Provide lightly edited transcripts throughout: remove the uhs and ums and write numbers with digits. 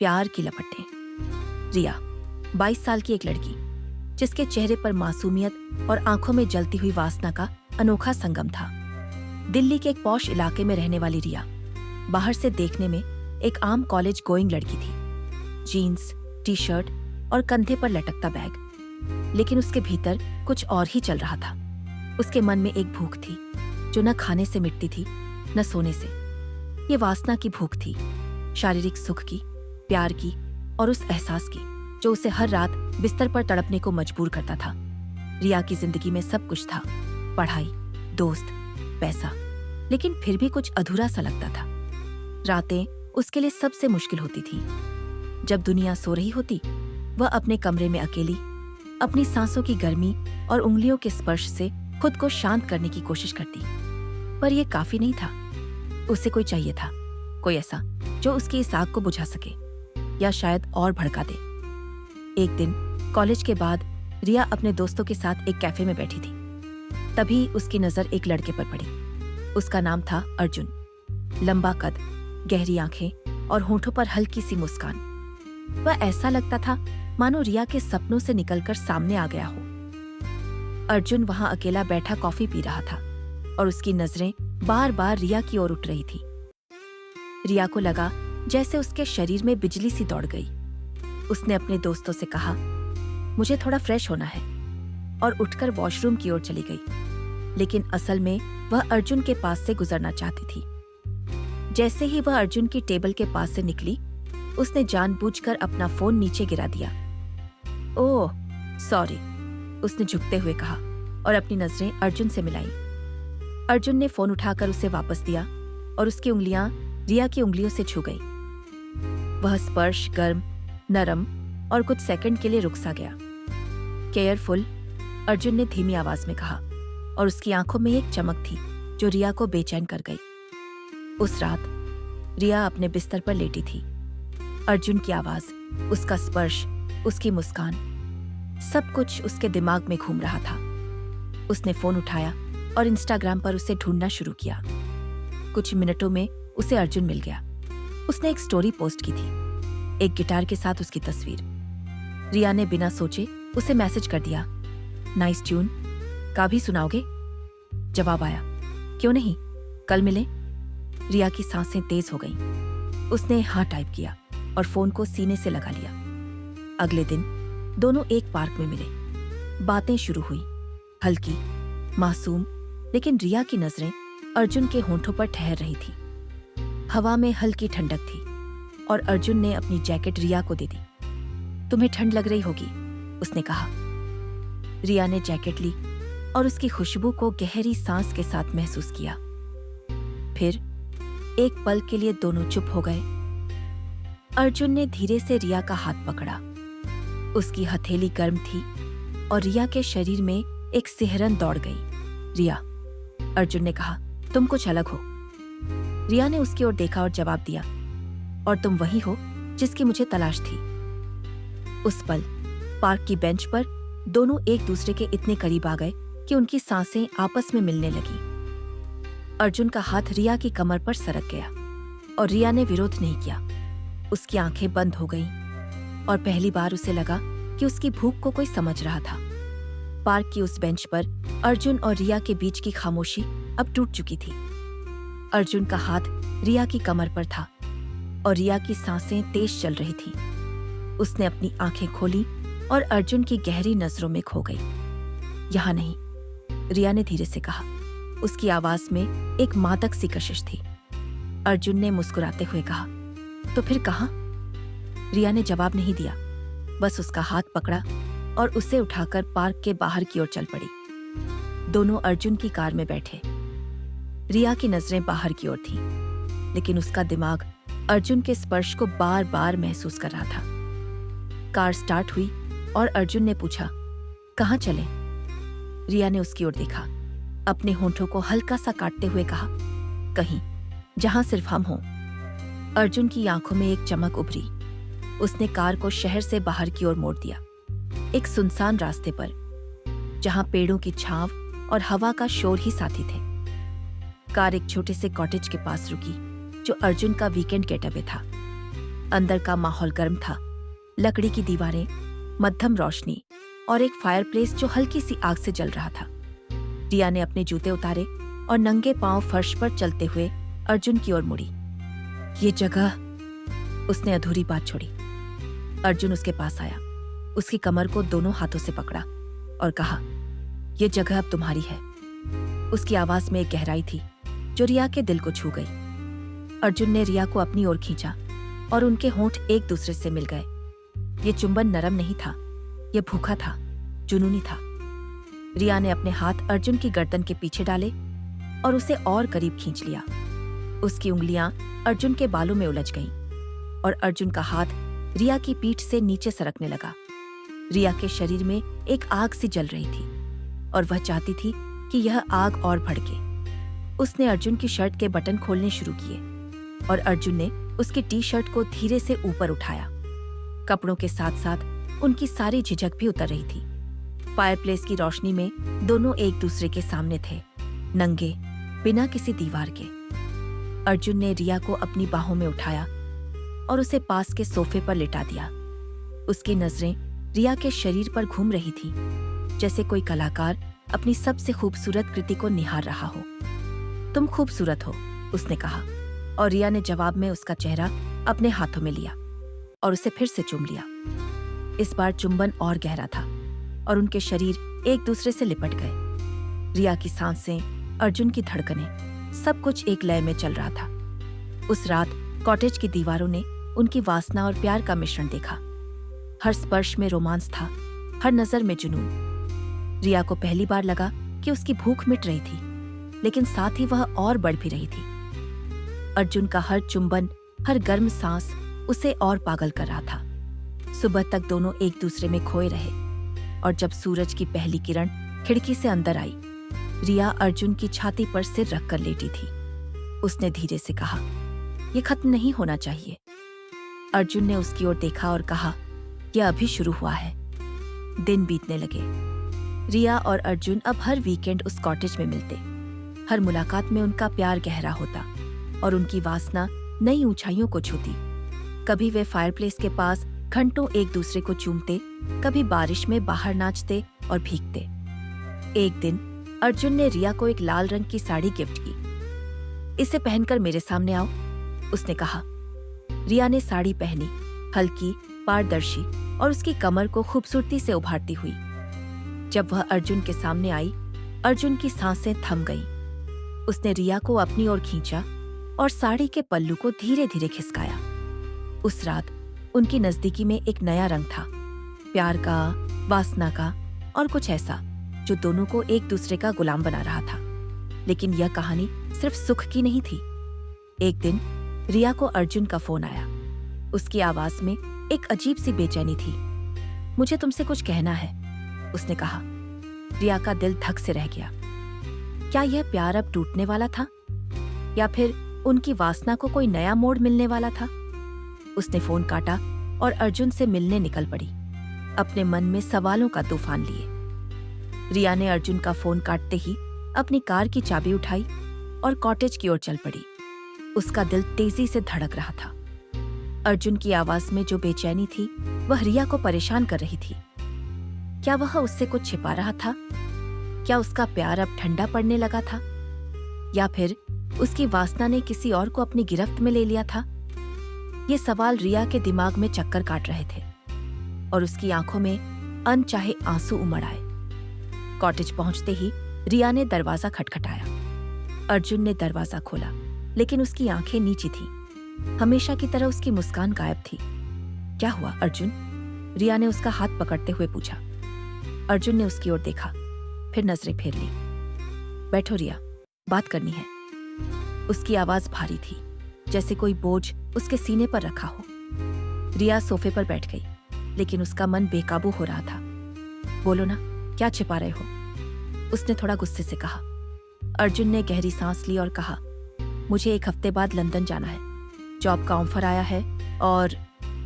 प्यार की लपटें। रिया 22 साल की एक लड़की जिसके चेहरे पर मासूमियत और आंखों में जलती हुई वासना का अनोखा संगम था। दिल्ली के एक पॉश इलाके में रहने वाली रिया बाहर से देखने में एक आम कॉलेज गोइंग लड़की थी। जीन्स, टी शर्ट और कंधे पर लटकता बैग, लेकिन उसके भीतर कुछ और ही चल रहा था। उसके मन में एक भूख थी जो न खाने से मिटती थी न सोने से। ये वासना की भूख थी, शारीरिक सुख की, प्यार की और उस एहसास की जो उसे हर रात बिस्तर पर तड़पने को मजबूर करता था। रिया की जिंदगी में सब कुछ था, पढ़ाई, दोस्त, पैसा, लेकिन फिर भी कुछ अधूरा सा लगता था। रातें उसके लिए सबसे मुश्किल होती थी। जब दुनिया सो रही होती, वह अपने कमरे में अकेली अपनी सांसों की गर्मी और उंगलियों के स्पर्श से खुद को शांत करने की कोशिश करती, पर यह काफी नहीं था। उसे कोई चाहिए था, कोई ऐसा जो उसकी इस आग को बुझा सके या शायद और भड़का दे। एक दिन कॉलेज के बाद रिया अपने दोस्तों के साथ एक कैफे में बैठी थी। तभी उसकी नजर एक लड़के पर पड़ी। उसका नाम था अर्जुन। लंबा कद, गहरी आंखें और होठों पर हल्की सी मुस्कान। वह ऐसा लगता था मानो रिया के सपनों से निकलकर सामने आ गया हो। अर्जुन वहां अकेला बैठा कॉफी पी रहा था और उसकी नजरें बार बार रिया की ओर उठ रही थी। रिया को लगा जैसे उसके शरीर में बिजली सी दौड़ गई। उसने अपने दोस्तों से कहा, मुझे थोड़ा फ्रेश होना है, और उठकर वॉशरूम की ओर चली गई। लेकिन असल में वह अर्जुन के पास से गुजरना चाहती थी। जैसे ही वह अर्जुन की टेबल के पास से निकली, उसने जानबूझकर अपना फोन नीचे गिरा दिया। ओह सॉरी, उसने झुकते हुए कहा और अपनी नजरें अर्जुन से मिलाई। अर्जुन ने फोन उठाकर उसे वापस दिया और उसकी उंगलियां रिया की उंगलियों से छू गई। वह स्पर्श गर्म, नरम और कुछ सेकंड के लिए रुक सा गया। केयरफुल, अर्जुन ने धीमी आवाज में कहा, और उसकी आंखों में एक चमक थी जो रिया को बेचैन कर गई। उस रात रिया अपने बिस्तर पर लेटी थी। अर्जुन की आवाज, उसका स्पर्श, उसकी मुस्कान, सब कुछ उसके दिमाग में घूम रहा था। उसने फोन उठाया और इंस्टाग्राम पर उसे ढूंढना शुरू किया। कुछ मिनटों में उसे अर्जुन मिल गया। उसने एक स्टोरी पोस्ट की थी, एक गिटार के साथ उसकी तस्वीर। रिया ने बिना सोचे उसे मैसेज कर दिया, नाइस ट्यून, का भी सुनाओगे? जवाब आया, क्यों नहीं, कल मिले। रिया की सांसें तेज हो गईं। उसने हाँ टाइप किया और फोन को सीने से लगा लिया। अगले दिन दोनों एक पार्क में मिले। बातें शुरू हुई, हल्की, मासूम, लेकिन रिया की नजरें अर्जुन के होंठों पर ठहर रही थी। हवा में हल्की ठंडक थी और अर्जुन ने अपनी जैकेट रिया को दे दी। तुम्हें ठंड लग रही होगी, उसने कहा। रिया ने जैकेट ली और उसकी खुशबू को गहरी सांस के साथ महसूस किया। फिर एक पल के लिए दोनों चुप हो गए। अर्जुन ने धीरे से रिया का हाथ पकड़ा। उसकी हथेली गर्म थी और रिया के शरीर में एक सिहरन दौड़ गई। रिया, अर्जुन ने कहा, तुम कुछ अलग हो। रिया ने उसकी ओर देखा और जवाब दिया, और तुम वही हो जिसकी मुझे तलाश थी। उस पल पार्क की बेंच पर दोनों एक दूसरे के इतने करीब आ गए कि उनकी सांसें आपस में मिलने लगी। अर्जुन का हाथ रिया की कमर पर सरक गया और रिया ने विरोध नहीं किया। उसकी आंखें बंद हो गईं और पहली बार उसे लगा कि उसकी भूख को कोई समझ रहा था। पार्क की उस बेंच पर अर्जुन और रिया के बीच की खामोशी अब टूट चुकी थी। अर्जुन का हाथ रिया की कमर पर था और रिया की सांसें तेज चल रही थी। उसने अपनी आंखें खोली और अर्जुन की गहरी नजरों में खो गई। यहाँ नहीं, रिया ने धीरे से कहा। उसकी आवाज में एक मादक सी कशिश थी। अर्जुन ने मुस्कुराते हुए कहा, तो फिर कहाँ? रिया ने जवाब नहीं दिया, बस उसका हाथ पकड़ा और उसे उठाकर पार्क के बाहर की ओर चल पड़ी। दोनों अर्जुन की कार में बैठे। रिया की नजरें बाहर की ओर थी, लेकिन उसका दिमाग अर्जुन के स्पर्श को बार बार महसूस कर रहा था। कार स्टार्ट हुई और अर्जुन ने पूछा, कहाँ चले? रिया ने उसकी ओर देखा, अपने होंठों को हल्का सा काटते हुए कहा, कहीं जहां सिर्फ हम हों। अर्जुन की आंखों में एक चमक उभरी। उसने कार को शहर से बाहर की ओर मोड़ दिया, एक सुनसान रास्ते पर, जहां पेड़ों की छांव और हवा का शोर ही साथी थे। कार एक छोटे से कॉटेज के पास रुकी, जो अर्जुन का वीकेंड गेटअवे था। अंदर का माहौल गर्म था। लकड़ी की दीवारें, मध्यम रोशनी और एक फायरप्लेस जो हल्की सी आग से जल रहा था। रिया ने अपने जूते उतारे और नंगे पांव फर्श पर चलते हुए अर्जुन की ओर मुड़ी। ये जगह, उसने अधूरी बात छोड़ी। अर्जुन उसके पास आया, उसकी कमर को दोनों हाथों से पकड़ा और कहा, ये जगह अब तुम्हारी है। उसकी आवाज में एक गहराई थी जो रिया के दिल को छू गई। अर्जुन ने रिया को अपनी ओर खींचा और उनके होंठ एक दूसरे से मिल गए। ये चुंबन नरम नहीं था, ये भूखा था, जुनूनी था। रिया ने अपने हाथ अर्जुन की गर्दन के पीछे डाले और उसे और करीब खींच लिया। उसकी उंगलियां अर्जुन के बालों में उलझ गईं और अर्जुन का हाथ रिया की पीठ से नीचे सरकने लगा। रिया के शरीर में एक आग सी जल रही थी और वह चाहती थी कि यह आग और भड़के। उसने अर्जुन की शर्ट के बटन खोलने शुरू किए और अर्जुन ने उसकी टी शर्ट को धीरे से ऊपर उठाया। कपड़ों के साथ साथ उनकी सारी झिझक भी उतर रही थी। फायरप्लेस की रोशनी में दोनों एक दूसरे के सामने थे, नंगे, बिना किसी दीवार के। अर्जुन ने रिया को अपनी बाहों में उठाया और उसे पास के सोफे पर लिटा दिया। उसकी नजरें रिया के शरीर पर घूम रही थी, जैसे कोई कलाकार अपनी सबसे खूबसूरत कृति को निहार रहा हो। तुम खूबसूरत हो, उसने कहा, और रिया ने जवाब में उसका चेहरा अपने हाथों में लिया और उसे फिर से चूम लिया। इस बार चुंबन और गहरा था और उनके शरीर एक दूसरे से लिपट गए। रिया की सांसें, अर्जुन की धड़कनें, सब कुछ एक लय में चल रहा था। उस रात कॉटेज की दीवारों ने उनकी वासना और प्यार का मिश्रण देखा। हर स्पर्श में रोमांस था, हर नजर में जुनून। रिया को पहली बार लगा कि उसकी भूख मिट रही थी, लेकिन साथ ही वह और बढ़ भी रही थी। अर्जुन का हर चुंबन, हर गर्म सांस उसे और पागल कर रहा था। सुबह तक दोनों एक दूसरे में खोए रहे और जब सूरज की पहली किरण खिड़की से अंदर आई, रिया अर्जुन की छाती पर सिर रखकर लेटी थी। उसने धीरे से कहा, यह खत्म नहीं होना चाहिए। अर्जुन ने उसकी ओर देखा और कहा, यह अभी शुरू हुआ है। दिन बीतने लगे। रिया और अर्जुन अब हर वीकेंड उस कॉटेज में मिलते। हर मुलाकात में उनका प्यार गहरा होता और उनकी वासना नई ऊंचाइयों को छूती। कभी वे फायरप्लेस के पास घंटों एक दूसरे को चूमते, कभी बारिश में बाहर नाचते और भीगते। एक दिन अर्जुन ने रिया को एक लाल रंग की साड़ी गिफ्ट की। इसे पहनकर मेरे सामने आओ, उसने कहा। रिया ने साड़ी पहनी, हल्की, पारदर्शी और उसकी कमर को खूबसूरती से उभारती हुई। जब वह अर्जुन के सामने आई, अर्जुन की सांसें थम गईं। उसने रिया को अपनी ओर खींचा और साड़ी के पल्लू को धीरे धीरे खिसकाया। उस रात उनकी नजदीकी में एक नया रंग था, प्यार का, वासना का और कुछ ऐसा जो दोनों को एक दूसरे का गुलाम बना रहा था। लेकिन यह कहानी सिर्फ सुख की नहीं थी। एक दिन रिया को अर्जुन का फोन आया। उसकी आवाज में एक अजीब सी बेचैनी थी। मुझे तुमसे कुछ कहना है, उसने कहा। रिया का दिल धक से रह गया। क्या यह प्यार अब टूटने वाला था या फिर उनकी वासना को कोई नया मोड़ मिलने वाला था? उसने फोन काटा और अर्जुन से मिलने निकल पड़ी, अपने मन में सवालों का तूफान लिए। रिया ने अर्जुन का फोन काटते ही अपनी कार की चाबी उठाई और कॉटेज की ओर चल पड़ी। उसका दिल तेजी से धड़क रहा था। अर्जुन की आवाज में जो बेचैनी थी वह रिया को परेशान कर रही थी। क्या वह उससे कुछ छिपा रहा था? क्या उसका प्यार अब ठंडा पड़ने लगा था? या फिर उसकी वासना ने किसी और को अपनी गिरफ्त में ले लिया था? ये सवाल रिया के दिमाग में चक्कर काट रहे थे और उसकी आंखों में अनचाहे आंसू उमड़ आए। कॉटेज पहुंचते ही रिया ने दरवाजा खटखटाया। अर्जुन ने दरवाजा खोला, लेकिन उसकी आंखें नीची थीं। हमेशा की तरह उसकी मुस्कान गायब थी। क्या हुआ अर्जुन? रिया ने उसका हाथ पकड़ते हुए पूछा। अर्जुन ने उसकी ओर देखा, फिर नजरें फेर ली। बैठो रिया, बात करनी है। उसकी आवाज भारी थी, जैसे कोई बोझ उसके सीने पर रखा हो। रिया सोफे पर बैठ गई, लेकिन उसका मन बेकाबू हो रहा था। बोलो ना, क्या छिपा रहे हो? उसने थोड़ा गुस्से से कहा। अर्जुन ने गहरी सांस ली और कहा, मुझे 1 हफ्ते बाद लंदन जाना है। जॉब का ऑफर आया है और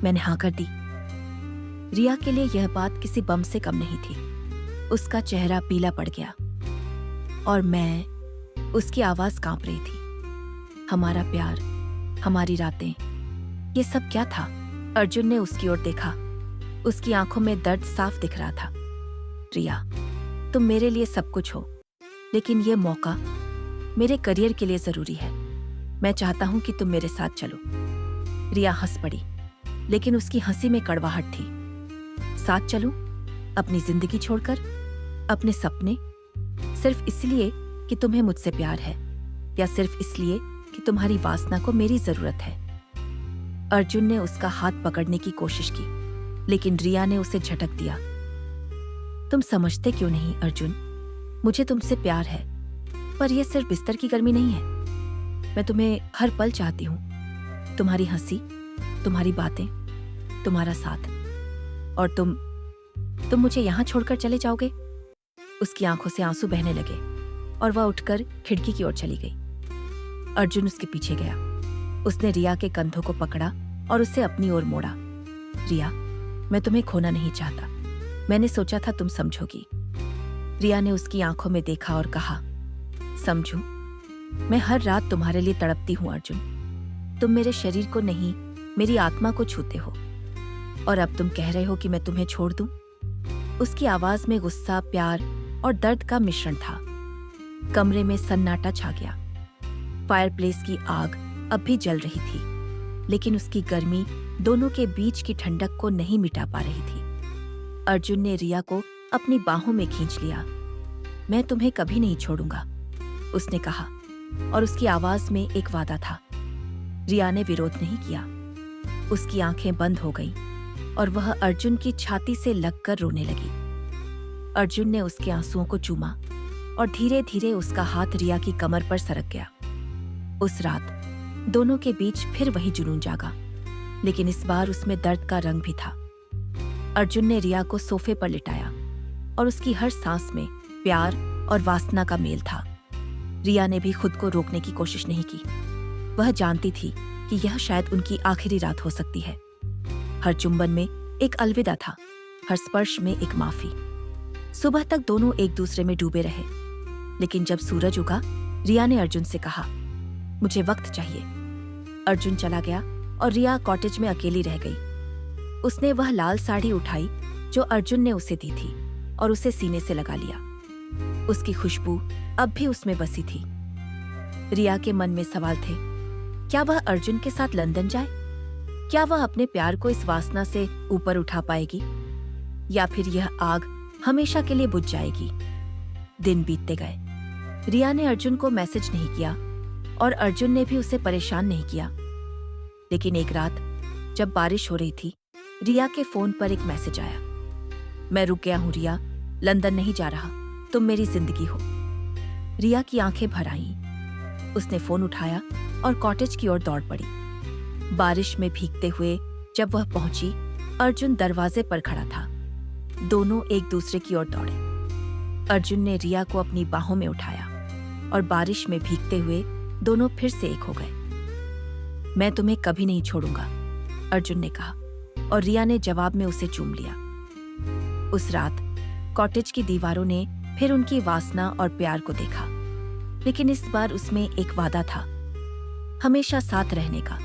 मैंने हाँ कर दी। रिया के लिए यह बात किसी बम से कम नहीं थी। उसका चेहरा पीला पड़ गया और उसकी आवाज कांप रही थी। हमारा प्यार, हमारी रातें, ये सब क्या था? अर्जुन ने उसकी ओर देखा। उसकी आंखों में दर्द साफ दिख रहा था। रिया, तुम मेरे लिए सब कुछ हो, लेकिन ये मौका मेरे करियर के लिए जरूरी है। मैं चाहता हूं कि तुम मेरे साथ चलो। रिया हंस पड़ी, लेकिन उसकी हंसी में कड़वाहट थी। साथ चलूं? अपनी जिंदगी छोड़कर, अपने सपने, सिर्फ इसलिए कि तुम्हें मुझसे प्यार है, या सिर्फ इसलिए कि तुम्हारी वासना को मेरी जरूरत है? अर्जुन ने उसका हाथ पकड़ने की कोशिश की, लेकिन रिया ने उसे झटक दिया। तुम समझते क्यों नहीं अर्जुन? मुझे तुमसे प्यार है, पर यह सिर्फ बिस्तर की गर्मी नहीं है। मैं तुम्हें हर पल चाहती हूं। तुम्हारी हंसी, तुम्हारी बातें, तुम्हारा साथ। और तुम मुझे यहां छोड़कर चले जाओगे? उसकी आंखों से आंसू बहने लगे और वह उठकर खिड़की की ओर चली गई। अर्जुन उसके पीछे गया। उसने रिया के कंधों को पकड़ा और उसे अपनी ओर मोड़ा। रिया, मैं तुम्हें खोना नहीं चाहता। मैंने सोचा था तुम समझोगी। रिया ने उसकी आंखों में देखा और कहा, समझूं? मैं हर रात तुम्हारे लिए तड़पती हूं अर्जुन। तुम मेरे शरीर को नहीं, मेरी आत्मा को छूते हो, और अब तुम कह रहे हो कि मैं तुम्हें छोड़ दूं? उसकी आवाज में गुस्सा, प्यार और दर्द का मिश्रण था। कमरे में सन्नाटा छा गया। फायरप्लेस की आग अब भी जल रही थी, लेकिन उसकी गर्मी दोनों के बीच की ठंडक को नहीं मिटा पा रही थी। अर्जुन ने रिया को अपनी बाहों में खींच लिया। मैं तुम्हें कभी नहीं छोड़ूंगा, उसने कहा, और उसकी आवाज में एक वादा था। रिया ने विरोध नहीं किया। उसकी आंखें बंद हो गईं और वह अर्जुन की छाती से लगकर रोने लगी। अर्जुन ने उसके आंसुओं को चूमा और धीरे धीरे उसका हाथ रिया की कमर पर सरक गया। उस रात दोनों के बीच फिर वही जुनून जागा, लेकिन इस बार उसमें दर्द का रंग भी था। अर्जुन ने रिया को सोफे पर लिटाया और उसकी हर सांस में प्यार और वासना का मेल था। रिया ने भी खुद को रोकने की कोशिश नहीं की। वह जानती थी कि यह शायद उनकी आखिरी रात हो सकती है। हर चुंबन में एक अलविदा था, हर स्पर्श में एक माफी। सुबह तक दोनों एक दूसरे में डूबे रहे, लेकिन जब सूरज उगा, रिया ने अर्जुन से कहा, मुझे वक्त चाहिए। अर्जुन चला गया और रिया कॉटेज में अकेली रह गई। उसने वह लाल साड़ी उठाई जो अर्जुन ने उसे दी थी और उसे सीने से लगा लिया। उसकी खुशबू अब भी उसमें बसी थी। रिया के मन में सवाल थे, क्या वह अर्जुन के साथ लंदन जाए? क्या वह अपने प्यार को इस वासना से ऊपर उठा पाएगी, या फिर यह आग हमेशा के लिए बुझ जाएगी? दिन बीतते गए। रिया ने अर्जुन को मैसेज नहीं किया और अर्जुन ने भी उसे परेशान नहीं किया। लेकिन एक रात जब बारिश हो रही थी, रिया के फोन पर एक मैसेज आया। मैं रुक गया हूं रिया, लंदन नहीं जा रहा, तुम मेरी जिंदगी हो। रिया की आंखें भर आईं। उसने फोन उठाया और कॉटेज की ओर दौड़ पड़ी। बारिश में भीगते हुए जब वह पहुंची, अर्जुन दरवाजे पर खड़ा था। दोनों एक दूसरे की ओर दौड़े। अर्जुन ने रिया को अपनी बाहों में उठाया और बारिश में भीगते हुए दोनों फिर से एक हो गए। मैं तुम्हें कभी नहीं छोड़ूंगा, अर्जुन ने कहा, और रिया ने जवाब में उसे चूम लिया। उस रात कॉटेज की दीवारों ने फिर उनकी वासना और प्यार को देखा, लेकिन इस बार उसमें एक वादा था, हमेशा साथ रहने का।